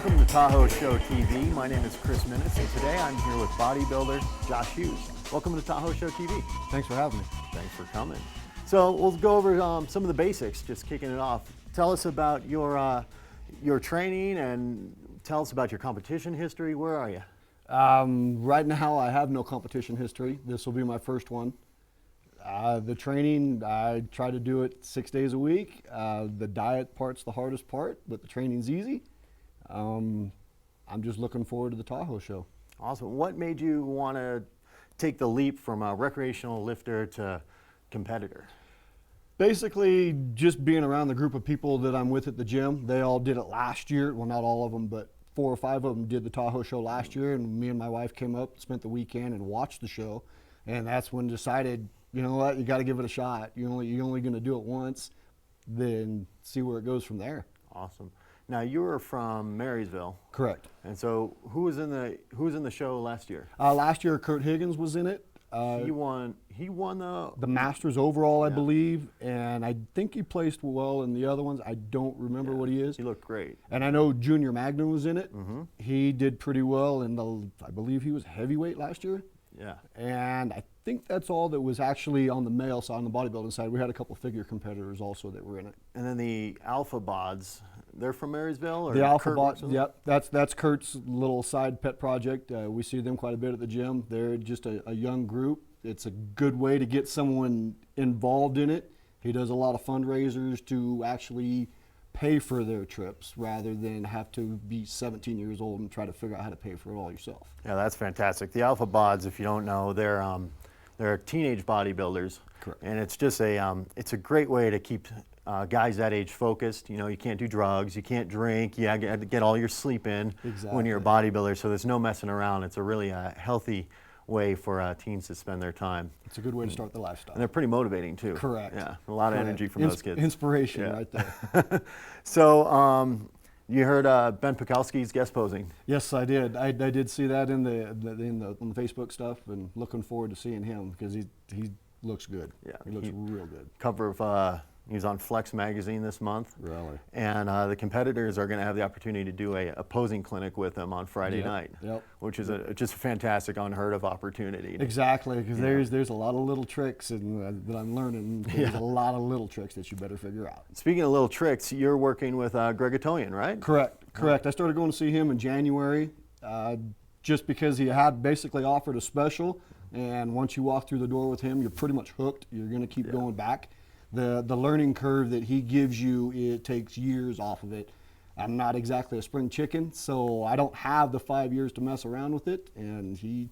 Welcome to Tahoe Show TV. My name is Chris Minnis, and today I'm here with bodybuilder Josh Hughes. Welcome to Tahoe Show TV. Thanks for having me. Thanks for coming. So we'll go over some of the basics, just kicking it off. Tell us about your training and tell us about your competition history. Where are you? Right now I have no competition history. This will be my first one. The training, I try to do it 6 days a week. The diet part's the hardest part, but the training's easy. I'm just looking forward to the Tahoe show. Awesome. What made you want to take the leap from a recreational lifter to competitor? Basically, just being around the group of people that I'm with at the gym. They all did it last year. Well, not all of them, but 4 or 5 of them did the Tahoe show last year, and me and my wife came up, spent the weekend, and watched the show. And that's when decided, you know what, you got to give it a shot. You're only going to do it once, then see where it goes from there. Awesome. Now you were from Marysville. Correct. And so who was in the show last year? Last year, Kurt Higgins was in it. He won the Masters overall, I believe, and I think he placed well in the other ones. I don't remember what he is. He looked great. And I know Junior Magnum was in it. Mm-hmm. He did pretty well I believe he was heavyweight last year. Yeah. And I think that's all that was actually on the male side, on the bodybuilding side. We had a couple figure competitors also that were in it. And then the Alpha Bods, they're from Marysville? Or the Alpha Kurt Bods, yep. That's Kurt's little side pet project. We see them quite a bit at the gym. They're just a young group. It's a good way to get someone involved in it. He does a lot of fundraisers to actually pay for their trips rather than have to be 17 years old and try to figure out how to pay for it all yourself. Yeah, that's fantastic. The Alpha Bods, if you don't know, they're teenage bodybuilders. Correct. And it's just it's a great way to keep guys that age focused. You know, you can't do drugs, you can't drink, you have to get all your sleep in when you're a bodybuilder, so there's no messing around. It's a really healthy way for teens to spend their time. It's a good way to start the lifestyle. And they're pretty motivating too. Correct. Yeah, a lot of energy from those kids. Inspiration right there. So you heard Ben Pekalski's guest posing. Yes, I did. I did see that on the Facebook stuff, and looking forward to seeing him because he looks good. Yeah, he looks real good. Cover of he was on Flex magazine this month. Really? And the competitors are going to have the opportunity to do a posing clinic with him on Friday night, which is just a fantastic, unheard of opportunity. Exactly, because there's a lot of little tricks that I'm learning. There's a lot of little tricks that you better figure out. Speaking of little tricks, you're working with Greg Atoyan, right? Correct. I started going to see him in January just because he had basically offered a special, and once you walk through the door with him, you're pretty much hooked. You're going to keep going back. The learning curve that he gives you, it takes years off of it. I'm not exactly a spring chicken, so I don't have the 5 years to mess around with it, and he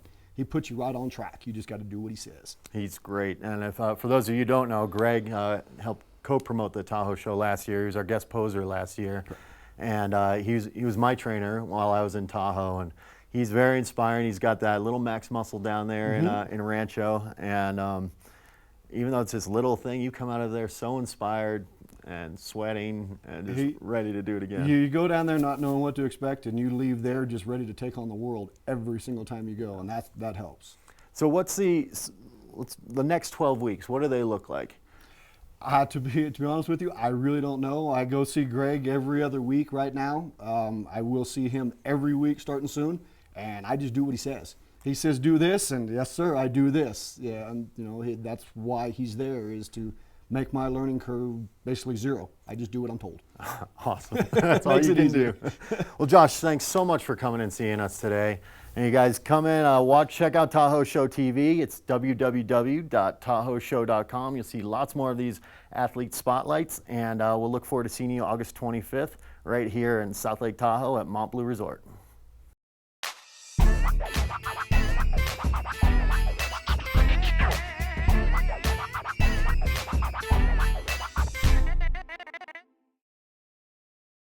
puts you right on track. You just got to do what he says. He's great. And if for those of you who don't know, Greg helped co-promote the Tahoe show last year. He was our guest poser last year. Correct. And he was my trainer while I was in Tahoe, and he's very inspiring. He's got that little max muscle down there in Rancho, and even though it's this little thing, you come out of there so inspired and sweating and just ready to do it again. You go down there not knowing what to expect, and you leave there just ready to take on the world every single time you go, and that helps. So what's the next 12 weeks? What do they look like? To be honest with you, I really don't know. I go see Greg every other week right now. I will see him every week starting soon, and I just do what he says. He says, do this, and yes, sir, I do this. Yeah, and that's why he's there, is to make my learning curve basically zero. I just do what I'm told. Awesome. That's all you can do. Well, Josh, thanks so much for coming and seeing us today. And you guys come in, check out Tahoe Show TV. It's www.tahoeshow.com. You'll see lots more of these athlete spotlights, and we'll look forward to seeing you August 25th right here in South Lake Tahoe at Mont Bleu Resort.